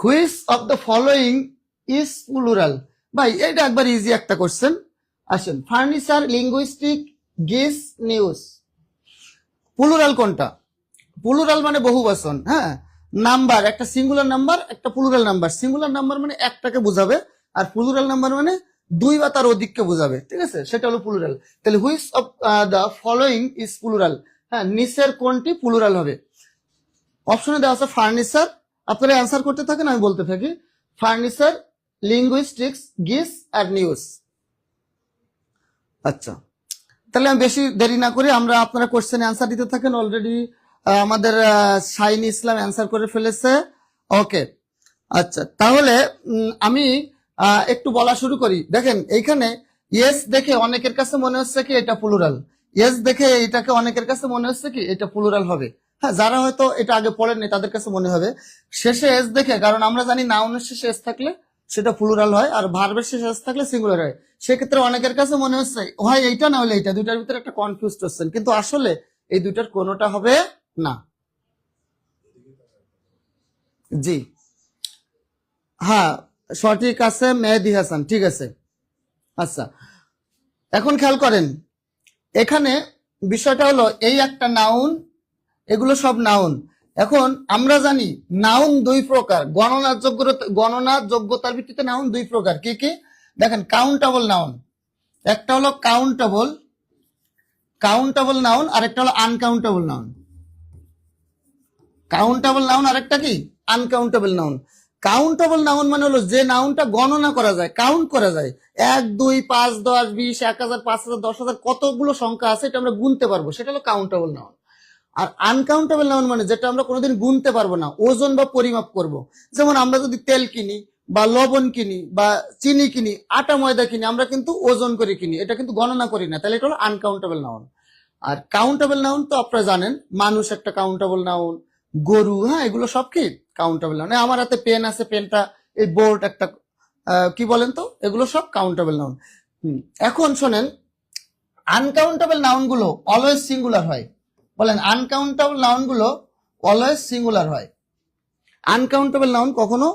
Which of the following is plural? ভাই এটা একবার ইজি একটা কোশ্চেন। আসেন, furniture, linguistic, geese, news. Plural কোনটা? প্লুরাল মানে বহুবচন। হ্যাঁ, নাম্বার একটা সিঙ্গুলার নাম্বার, একটা প্লুরাল নাম্বার। সিঙ্গুলার নাম্বার মানে একটাকে বোঝাবে, আর প্লুরাল নাম্বার মানে দুই বা তার অধিককে বোঝাবে। ঠিক আছে, সেটা হলো প্লুরাল। তাহলে which of the following is plural? হ্যাঁ, নিচের কোনটি প্লুরাল হবে? অপশনে দেওয়া আছে ফার্নিচার, আপনারা অ্যান্সার করতে থাকেন, আমি বলতে থাকি। ফার্নিচার, লিঙ্গুইস্টিক্স, গিস আর নিউজ। আচ্ছা, তাহলে আমি বেশি দেরি না করে আমরা আপনারা কোশ্চেনে অ্যান্সার দিতে থাকেন। অলরেডি আমাদের শাইন ইসলাম অ্যান্সার করে ফেলেছে। ওকে, আচ্ছা, তাহলে আমি একটু বলা শুরু করি। দেখেন এইখানে ইয়েস দেখে অনেকের কাছে মনে হচ্ছে কি এটা প্লুরাল। ইয়েস দেখে এটাকে অনেকের কাছে মনে হচ্ছে কি এটা প্লুরাল হবে। হ্যাঁ, যারা হয়তো এটা আগে পড়েননি তাদের কাছে মনে হবে। শেষে এস দেখে, কারণ আমরা জানি নাউনের শেষে এস থাকলে সেটা প্লুরাল হয়, আর ভার্বের শেষে এস থাকলে সিঙ্গুলার হয়। সেক্ষেত্রে অনেকের কাছে মনে হচ্ছে হয় এইটা না হলে এইটা, দুইটার ভিতরে একটা কনফিউজ হচ্ছেন, কিন্তু আসলে এই দুইটার কোনোটা হবে না। জি, হ্যাঁ, সঠিক আছে মেহেদি হাসান, ঠিক আছে। আচ্ছা, এখন খেয়াল করেন, এখানে বিষয়টা হলো এই একটা নাউন, এগুলো সব নাউন। এখন আমরা জানি নাউন দুই প্রকার, গণনার যোগ্যতার ভিত্তিতে নাউন দুই প্রকার। কি কি? দেখেন, কাউন্টেবল নাউন, একটা হলো কাউন্টেবল নাউন, আর একটা হলো আনকাউন্টেবল নাউন। কাউন্টেবল নাউন আর একটা কি? Uncountable noun. কাউন্টেবল নাউন মানে হলো যে নাউনটা গণনা করা যায়, কাউন্ট করা যায়। 1, 2, 5, 10, 20, 1000, 5000, 10,000 কতগুলো সংখ্যা আছে এটা আমরা গুনতে পারবো, সেটা হলো কাউন্টেবল নাউন। আর আনকাউন্টেবল নাউন মানে যেটা আমরা কোনোদিন গুনতে পারবো না, ওজন বা পরিমাপ করব। যেমন আমরা যদি তেল কিনি বা লবণ কিনি বা চিনি কিনি, আটা ময়দা কিনি, আমরা কিন্তু ওজন করে কিনি, এটা কিন্তু গণনা করি না, তাহলে এটা হলো আনকাউন্টেবল নাউন। আর কাউন্টেবল নাউন তো আপনারা জানেন, মানুষ একটা কাউন্টেবল নাউন, গরু, হ্যাঁ, এগুলো সব কি কাউন্টেবল নাউন। আমার হাতে পেন আছে, পেনটা, এই বোর্ড একটা, কি বলেন তো, এগুলো সব কাউন্টেবল নাউন। এখন শোনেন, আনকাউন্টেবল নাউন গুলো অলওয়েজ সিঙ্গুলার হয়। বলেন, আনকাউন্টেবল নাউন গুলো অলওয়েজ সিঙ্গুলার হয়। আনকাউন্টেবল নাউন কখনো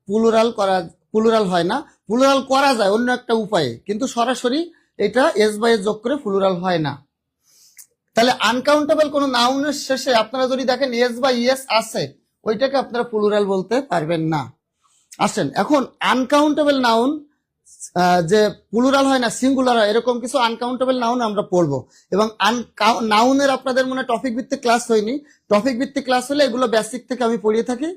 প্লুরাল হয় না। প্লুরাল করা যায় অন্য একটা উপায়ে, কিন্তু সরাসরি এটা এস বাই এস যোগ করে প্লুরাল হয় না। তাহলে আনকাউন্টেবল কোন নাউনের শেষে আপনারা যদি দেখেন এস বা ইএস আছে, ওইটাকে আপনারা প্লুরাল বলতে পারবেন না। আসেন, এখন আনকাউন্টেবল নাউন যে প্লুরাল হয় না, সিঙ্গুলার হয়, এরকম কিছু আনকাউন্টেবল নাউন আমরা পড়বো। এবং নাউনের আপনাদের মনে টপিক ভিত্তিক ক্লাস হয়নি, টপিক ভিত্তিক ক্লাস হলে এগুলো বেসিক থেকে আমি পড়িয়ে থাকি।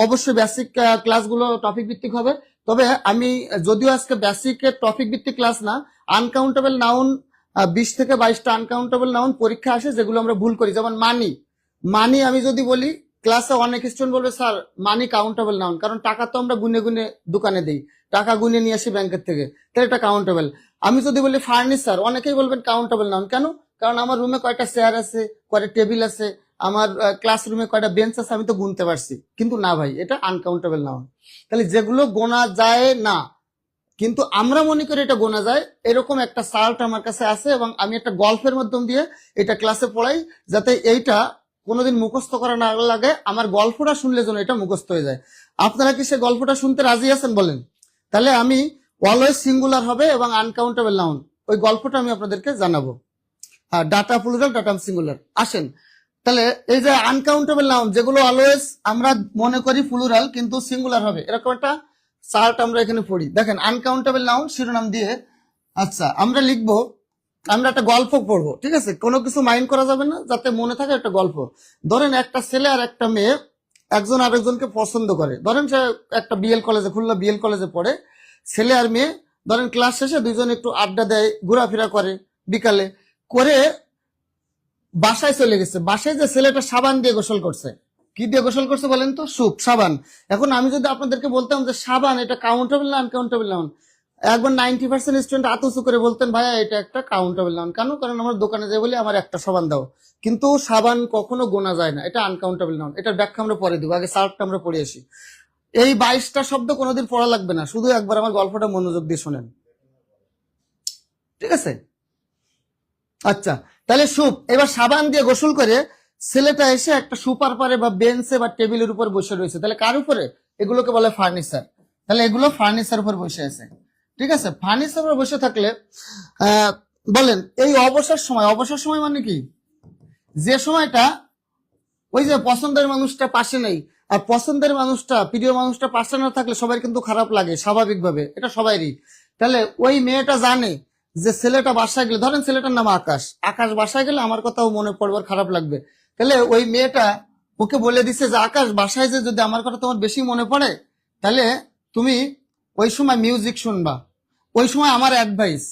অবশ্যই বেসিক ক্লাসগুলো টপিক ভিত্তিক হবে। তবে আমি যদিও আজকে বেসিকের টপিক ভিত্তিক ক্লাস না, আনকাউন্টেবল নাউন 20 থেকে 22টা আনকাউন্টেবল নাউন পরীক্ষা আসে যেগুলো আমরা ভুল করি। যেমন মানি আমি যদি বলি, ক্লাসে অনেক স্টুডেন্ট বলবে স্যার মানি কাউন্টেবল নাউন, কারণ টাকা তো আমরা গুনে গুনে দোকানে দিই, টাকা গুনে নিয়ে আসি ব্যাংকের থেকে, তাহলে এটা কাউন্টেবল। আমি যদি বলি ফার্নিচার, অনেকেই বলবেন কাউন্টেবল নাউন। কেন? কারণ আমার রুমে কয়টা চেয়ার আছে, কয়টা টেবিল আছে, আমার ক্লাসরুমে কয়টা বেঞ্চ আছে, আমি তো গুনতে পারছি। কিন্তু না ভাই, এটা আনকাউন্টেবল নাউন। তাহলে যেগুলো গোনা যায় না কিন্তু আমরা মনে করি এটা গোনা যায়, এরকম একটা চার্ট আমার কাছে আছে, এবং আমি একটা গল্পের মাধ্যম দিয়ে এটা ক্লাসে পড়াই, যাতে এইটা কোনোদিন মুখস্থ করা না লাগে, আমার গল্পটা শুনলে যেন এটা মুখস্থ হয়ে যায়। আপনারা কি সে গল্পটা শুনতে রাজি আছেন বলেন? তাহলে আমি অলওয়েজ সিঙ্গুলার হবে এবং আনকাউন্টেবল নাউন, ওই গল্পটা আমি আপনাদেরকে জানাবো। Data plural, data singular. আসেন, তাহলে এই যে আনকাউন্টেবল নাউন যেগুলো অলওয়েজ আমরা মনে করি প্লুরাল কিন্তু সিঙ্গুলার হবে, এরকম একটা চার্ট আমরা এখানে পড়ি। দেখেন, আনকাউন্টেবল নাউন শিরোনাম দিয়ে, আচ্ছা আমরা লিখবো, আমরা একটা গল্প পড়বো, ঠিক আছে? কোনো কিছু মাইন্ড করা যাবে না, যাতে মনে থাকে একটা গল্প। ধরেন একটা ছেলে আর একটা মেয়ে একজন আরেকজনকে পছন্দ করে। ধরেন সে একটা বিএল কলেজে, খুলনা বিএল কলেজে পড়ে। ছেলে আর মেয়ে ধরেন ক্লাস শেষে দুইজন একটু আড্ডা দেয়, ঘোরাফেরা করে, বিকালে করে বাসায় চলে গেছে। বাসায় যে ছেলেটা সাবান দিয়ে গোসল করছে, কি দিয়ে গোসল করছে বলেন তো? সাবান। এখন আমি যদি আপনাদেরকে বলতাম যে সাবান এটা কাউন্টেবল না আনকাউন্টেবল নাউন, একবার 90% স্টুডেন্ট আতসু করে বলতেন ভাইয়া এটা একটা কাউন্টেবল নাউন। কেন? কারণ আমার দোকানে যাই বলি আমার একটা সাবান দাও। কিন্তু সাবান কখনো গোনা যায় না, এটা আনকাউন্টেবল নাউন। এটার ব্যাখ্যা আমরা পরে দিব, আগে সার্টটা আমরা পড়ে আসি। এই 22টা শব্দ কোনোদিন পড়া লাগবে না, শুধু একবার আমার গল্পটা মনোযোগ দিয়ে শোনেন, ঠিক আছে? আচ্ছা, তাহলে এবার সাবান দিয়ে গোসল করে ছেলেটা এসে একটা সুপার পারে বা বেঞ্চে বা টেবিলের উপর বসে রয়েছে। তাহলে কার উপরে? এগুলোকে বলে ফার্নিচার। তাহলে এগুলো ফার্নিচার উপর বসে আছে, ঠিক আছে। ফার্নিচার উপর বসে থাকলে বলেন এই অবসর সময় মানে কি, যে সময়টা ওই যে পছন্দের মানুষটা পাশে নেই, আর পছন্দের মানুষটা, প্রিয় মানুষটা পাশে না থাকলে সবাই কিন্তু খারাপ লাগে স্বাভাবিকভাবে, এটা সবাইরই। তাহলে ওই মেয়েটা জানে যে ছেলেটা বাসায় গেলে, ধরেন ছেলেটার নাম আকাশ, আকাশ বাসায় গেলে আমার কথাও মনে পড়বার খারাপ লাগবে। তাহলে ওই মেয়েটা ওকে বলে দিচ্ছে যে আকাশ বাসায় যে যদি আমার কথা তোমার বেশি মনে পড়ে, তাহলে তুমি ওই সময় মিউজিক শুনবা। ওই সময় আমার অ্যাডভাইস,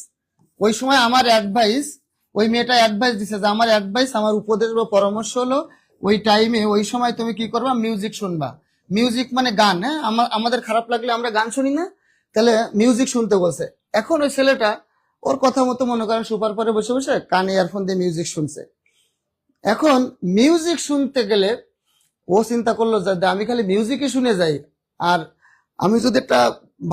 ওই মেয়েটা অ্যাডভাইস দিচ্ছে যে আমার অ্যাডভাইস, আমার উপদেশ বা পরামর্শ হলো ওই টাইমে, ওই সময় তুমি কি করবা, মিউজিক শুনবা। মিউজিক মানে গান, হ্যাঁ, আমাদের খারাপ লাগলে আমরা গান শুনি না, তাহলে মিউজিক শুনতে বলছে। এখন ওই ছেলেটা ওর কথা মতো মনে করেন সুপার পরে বসে বসে কানে ইয়ারফোন দিয়ে মিউজিক শুনছে। এখন মিউজিক শুনতে গেলে ও চিন্তা করলো যে আমি খালি মিউজিকই শুনে যাই, আর আমি যদি একটা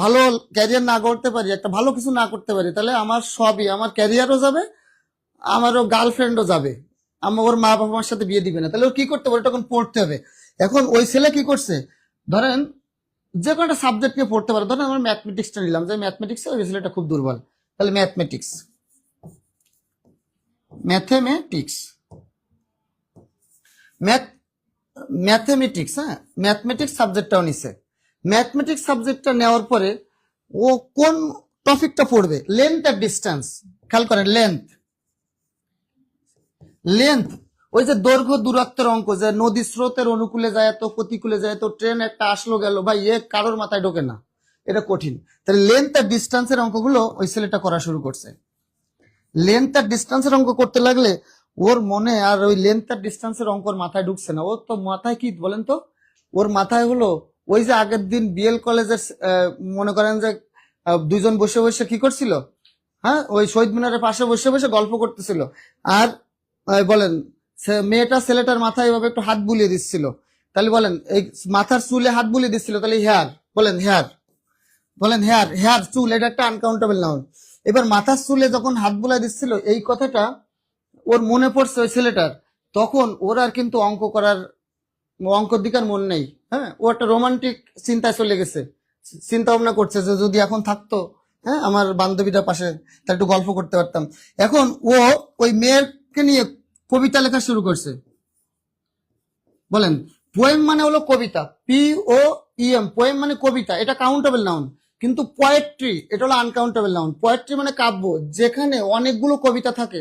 ভালো ক্যারিয়ার না করতে পারি, একটা ভালো কিছু না করতে পারি, তাহলে আমার সবই, আমার ক্যারিয়ারও যাবে, আমারও গার্লফ্রেন্ডও যাবে, আমার ওর মা বাবা মার সাথে বিয়ে দিবে না। তাহলে ওর কি করতে হবে, তখন পড়তে হবে। এখন ওই ছেলে কি করছে, ধরেন যে কোনো একটা সাবজেক্ট নিয়ে পড়তে পারে, ধরেন আমরা ম্যাথমেটিক্সটা নিলাম, যে ম্যাথমেটিক্সে ওই ছেলেটা খুব দুর্বল, তাহলে ম্যাথমেটিক্স হ্যাঁ, ম্যাথমেটিক্স সাবজেক্টটাও নিছে। ম্যাথমেটিক্স সাবজেক্টটা নেওয়ার পরে ও কোন টপিকটা পড়বে, লেন্থ আর ডিস্টেন্স। খেয়াল করেন, লেন্থ ওই যে দৈর্ঘ্য দূরত্বের অঙ্ক, যে নদী স্রোতের অনুকূলে যায় তো প্রতিকূলে যায়, তো ট্রেন একটা আসলো গেল, ভাই এ কারোর মাথায় ঢোকে না, এটা কঠিন। তাহলে লেন্থ আর ডিস্টেন্সের অঙ্কগুলো ওই ছেলেটা করা শুরু করছে। লেন্থ আর ডিস্টেন্সের অঙ্ক করতে লাগলে ওর মনে আর ওই লেন্থ আর ডিস্টেন্সের অঙ্কর মাথায় ঢুকছে না। ওর তো মাথায় কি বলেন তো, ওর মাথায় হলো ওই যে আগের দিন বিএল কলেজের মনে করেন যে দুইজন বসে বসে কি করছিল, হ্যাঁ, ওই শহীদ মিনারের পাশে বসে বসে গল্প করতেছিল, আর বলেন মেয়েটা ছেলেটার মাথায় এভাবে একটু হাত বুলিয়ে দিচ্ছিল। তাহলে বলেন এই মাথার চুলে হাত বুলিয়ে দিচ্ছিল, তাহলে হেয়ার, হেয়ার চুল, এটা একটা আনকাউন্টেবল নাউন। এবার মাথার চুলে যখন হাত বুলাই দিচ্ছিল, এই কথাটা ওর মনে পড়ছে ওই ছেলেটার, তখন ওর আর কিন্তু অঙ্কর দিকার মন নেই, হ্যাঁ, ও একটা রোমান্টিক চিন্তায় চলে গেছে, চিন্তা ভাবনা করছে যে যদি এখন থাকতো, হ্যাঁ, আমার বান্ধবীটা পাশে, তার একটু গল্প করতে পারতাম। এখন ও ওই মেয়েকে নিয়ে কবিতা লেখা শুরু করছে। বলেন পোয়েম মানে হলো কবিতা, POEM, পোয়েম মানে কবিতা, এটা কাউন্টেবল নাউন। কিন্তু পোয়েট্রি এটা হলো আনকাউন্টেবল নাউন। পোয়েট্রি মানে কাব্য, যেখানে অনেকগুলো কবিতা থাকে,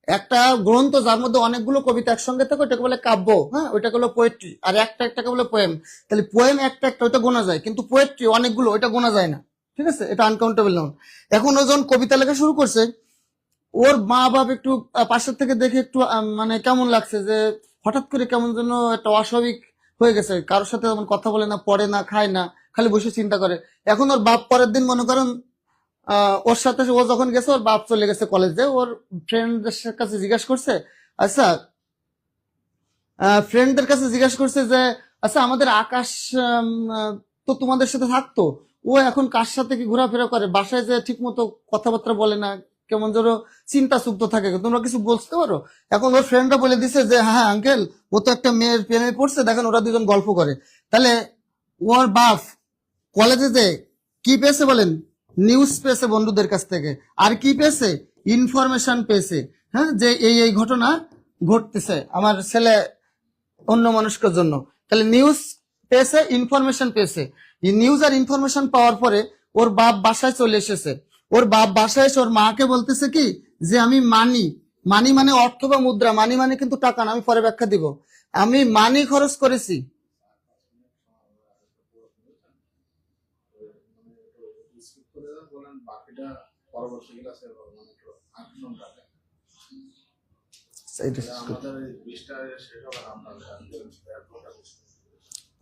একটা গ্রন্থ যার মধ্যে অনেকগুলো কবিতা একসঙ্গে থাকে, ওটাকে বলে কাব্য, হ্যাঁ, ওইটাকে বলে পোয়েট্রি। আর একটাকে বলে পোয়েম। তাহলে পোয়েম একটা ওইটা গোনা যায়, কিন্তু পোয়েট্রি অনেকগুলো, ওইটা গোনা যায় না, ঠিক আছে, এটা আনকাউন্টেবল নাউন। এখন ও যখন কবিতা লেখা শুরু করছে, ওর মা বাপ একটু পাশের থেকে দেখে একটু মানে কেমন লাগছে, যে হঠাৎ করে কেমন যেন একটা অস্বাভাবিক হয়ে গেছে, কারোর সাথে তেমন কথা বলে না, পড়ে না, খায় না, খালি বসে চিন্তা করে। এখন ওর বাপ পরের দিন মনে করেন ওর সাথে ও যখন গেছে, ওর বাপ চলে গেছে কলেজে, ওর ফ্রেন্ডদের কাছে জিজ্ঞাসা করছে, আচ্ছা যে আচ্ছা আমাদের আকাশ তো তোমাদের সাথে থাকতো, ও এখন কার সাথে কি ঘোরাফেরা করে, বাসায় যে ঠিক মতো কথাবার্তা বলে না, কেমন যেন চিন্তা চুক্ত থাকে, তোমরা কিছু বলতে পারো? এখন ওর ফ্রেন্ডরা বলে দিছে যে হ্যাঁ আঙ্কেল, ও তো একটা মেয়ের প্রেমে পড়ছে, দেখেন ওরা দুজন গল্প করে। তাহলে ওর বাপ কলেজে যে কি পেয়েছে বলেন, নিউজ পেয়েছে বন্ধুদের কাছ থেকে, আর কি পেয়েছে, ইনফরমেশন পেয়েছে, হ্যাঁ, যে এই ঘটনা ঘটতেছে আমার ছেলে অন্য মানুষের জন্য। তাহলে নিউজ পেয়েছে, ইনফরমেশন পেয়েছে। এই নিউজ আর ইনফরমেশন পাওয়ার পরে ওর বাপ বাসায় চলে এসেছে। ওর বাপ বাসায় এসে ওর মাকে বলতেছে কি, যে আমি মানি মানে অর্থ বা মুদ্রা, মানি মানে কিন্তু টাকা না, আমি পরে ব্যাখ্যা দিব, আমি মানি খরচ করেছি।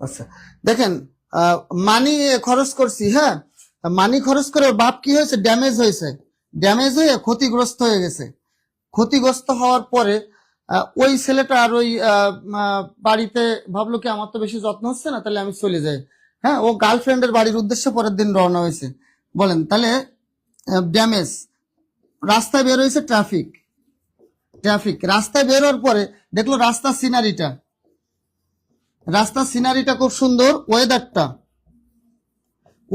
আচ্ছা দেখেন, মানি খরচ করছি, হ্যাঁ, মানি খরচ করে ওর বাপ কি হয়েছে, ড্যামেজ হয়ে ক্ষতিগ্রস্ত হয়ে গেছে। ক্ষতিগ্রস্ত হওয়ার পরে ওই ছেলেটা আর ওই বাড়িতে ভাবলো কি আমার তো বেশি যত্ন হচ্ছে না, তাহলে আমি চলে যাই, হ্যাঁ, ও গার্লফ্রেন্ডের বাড়ির উদ্দেশ্যে পরের দিন রওনা হয়েছে। বলেন তাহলে ড্যামেজ, রাস্তায় বের হয়েছে, ট্রাফিক, রাস্তায় বের হওয়ার পরে দেখলো রাস্তার সিনারিটা খুব সুন্দর, ওয়েদারটা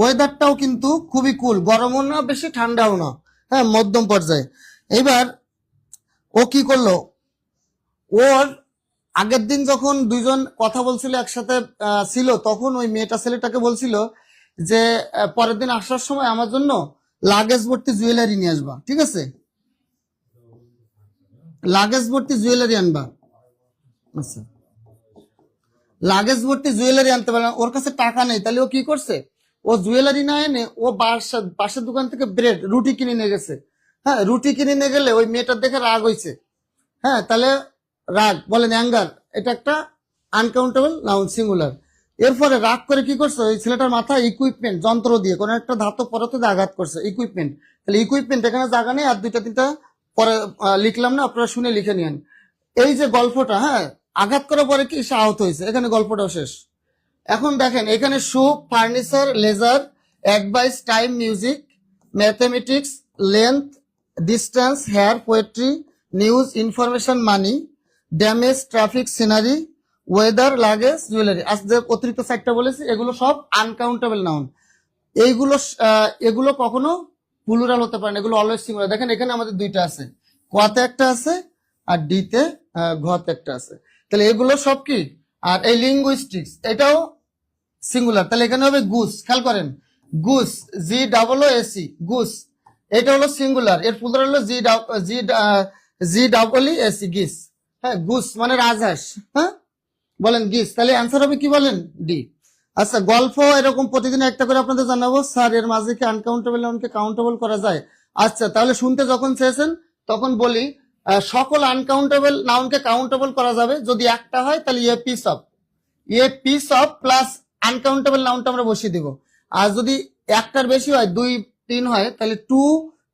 ওয়েদারটাও কিন্তু খুবই কুল, গরমও না বেশি ঠান্ডাও না, হ্যাঁ মধ্যম পর্যায়ে। এবার ও কি করলো, ওর আগের দিন যখন দুইজন কথা বলছিল একসাথে ছিল, তখন ওই মেয়েটা ছেলেটাকে বলছিল যে পরের দিন আসার সময় আমার জন্য লাগেজ ভর্তি জুয়েলারি নিয়ে আসবা, ঠিক আছে, লাগেজ ভর্তি জুয়েলারি আনবা। আচ্ছা, লাগেজ ভর্তি জুয়েলারি আনতে পারে না, ওর কাছে টাকা নেই, তাহলে ও কি করছে, ও জুয়েলারি না এনে ও পাশের দোকান থেকে ব্রেড রুটি কিনে নিয়ে গেছে। হ্যাঁ, রুটি কিনে নিয়ে গেলে ওই মেয়েটার দেখে রাগ হয়েছে। হ্যাঁ, তাহলে রাগ বলেন অ্যাঙ্গার, এটা একটা আনকাউন্টেবল নাউন সিঙ্গুলার। এরপরে রাগ করে কি করছে, ওই ছেলেটার মাথায় ইকুইপমেন্ট যন্ত্র দিয়ে কোনো একটা ধাতব পদার্থ দিয়ে আঘাত করছে, ইকুইপমেন্ট। তাহলে ইকুইপমেন্ট এখানে জায়গা নেই, আর দুইটা তিনটা পরে লিখলাম না, আপনারা শুনে লিখে নিন। এই যে গল্পটা, হ্যাঁ, আঘাত করার পরে কি সে আহত হয়েছে, এখানে গল্পটাও শেষ। এখন দেখেন এখানে soup, furniture, leisure, advice, time, music, mathematics, length, distance, hair, poetry, news, information, money, damage, traffic, scenery, weather, luggage, jewellery. আজ যে অতিরিক্ত সাইটটা বলেছি এগুলো সব আনকাউন্টেবল নাউন। এইগুলো এগুলো কখনো প্লুরাল হতে পারে না, এগুলো অলওয়েজ সিঙ্গুলার। দেখেন এখানে আমাদের দুইটা আছে, কতে একটা আছে আর ডিতে ঘতে একটা আছে, তাহলে এগুলো সব কি। আর এই লিঙ্গুইস্টিক্স এটাও সিঙ্গুলার, তাহলে এখানে হবে গুস। খেয়াল করেন, গুস, জি ডাবল ও এসি, গুস, এটা হলো সিঙ্গুলার, এর প্লুরাল হলো জি ডাবল ই এসি, গিস। হ্যাঁ, গুস মানে রাজহাঁস, হ্যাঁ বলেন গিস, তাহলে অ্যান্সার হবে কি বলেন, ডি। আচ্ছা, গল্প এরকম প্রতিদিন একটা করে আপনাদের জানাবো। স্যার এর মাঝে কি আনকাউন্টেবল নাউনকে কাউন্টেবল করা যায়? আচ্ছা, তাহলে শুনতে যখন চেয়েছেন তখন বলি, সকল আনকাউন্টেবল নাউনকে কাউন্টেবল করা যাবে যদি একটা হয়, তাহলে a piece of plus uncountable নাউনটা আমরা বসিয়ে দিব। আর যদি একটার বেশি হয়, 2 3 হয়, তাহলে 2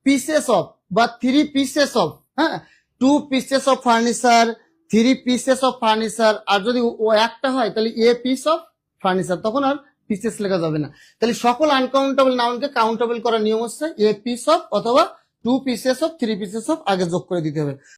পিসেস অফ বা 3 পিসেস অফ, হ্যাঁ 2 pieces of furniture, 3 pieces of furniture. আর যদি ও একটা হয় তাহলে এ পিস অফ ফার্নিচার, তখন আর পিসেস লেখা যাবে না। তাহলে সকল আনকাউন্টেবল নাউনকে কাউন্টেবল করার নিয়ম হচ্ছে এ পিস অফ অথবা 2 পিসেস অফ, 3 পিসেস অফ আগে যোগ করে দিতে হবে।